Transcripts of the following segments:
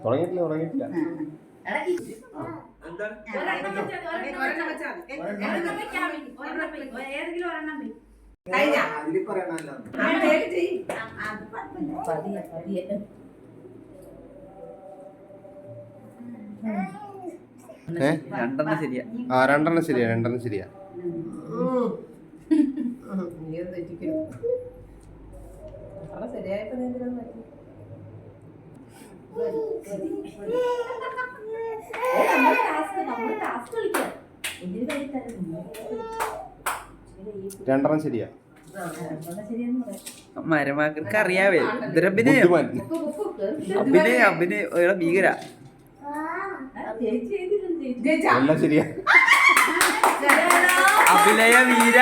തുടങ്ങിയിട്ടില്ല രണ്ടെണ്ണം ശരിയാ രണ്ടെണ്ണം ശരിയാ മരമാക്കർക്ക് അറിയാവേ ഇതൊരഭിനയം അഭിനയ ഭീകര എല്ലാം ശരിയാ അഭിനയ വീര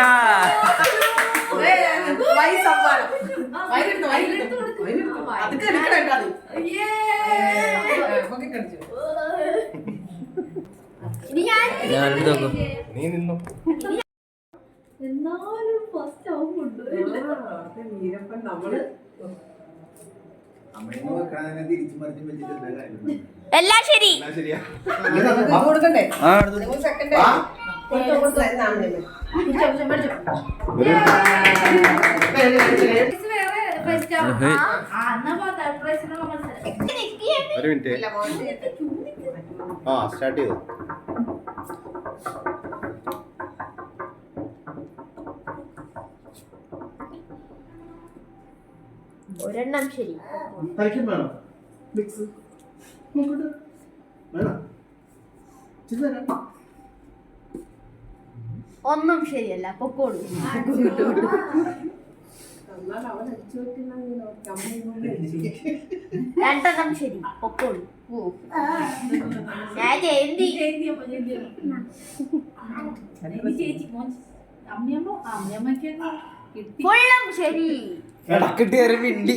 നീ നിന്നു എന്നാലും ഫസ്റ്റ് ആവുന്നുണ്ട് എല്ലാം ശരി ശരിയാ ഒരു മിനിറ്റ് സ്റ്റാർട്ട് ചെയ്തു ഒരെണ്ണം ശരി ഒന്നും ശരിയല്ല പൊക്കോളൂ രണ്ടെണ്ണം ശരി പൊക്കോളൂ ഞാൻ ജയന്തി ഫുള്ളും ശരി കിട്ടിയ ഒരു മിണ്ടി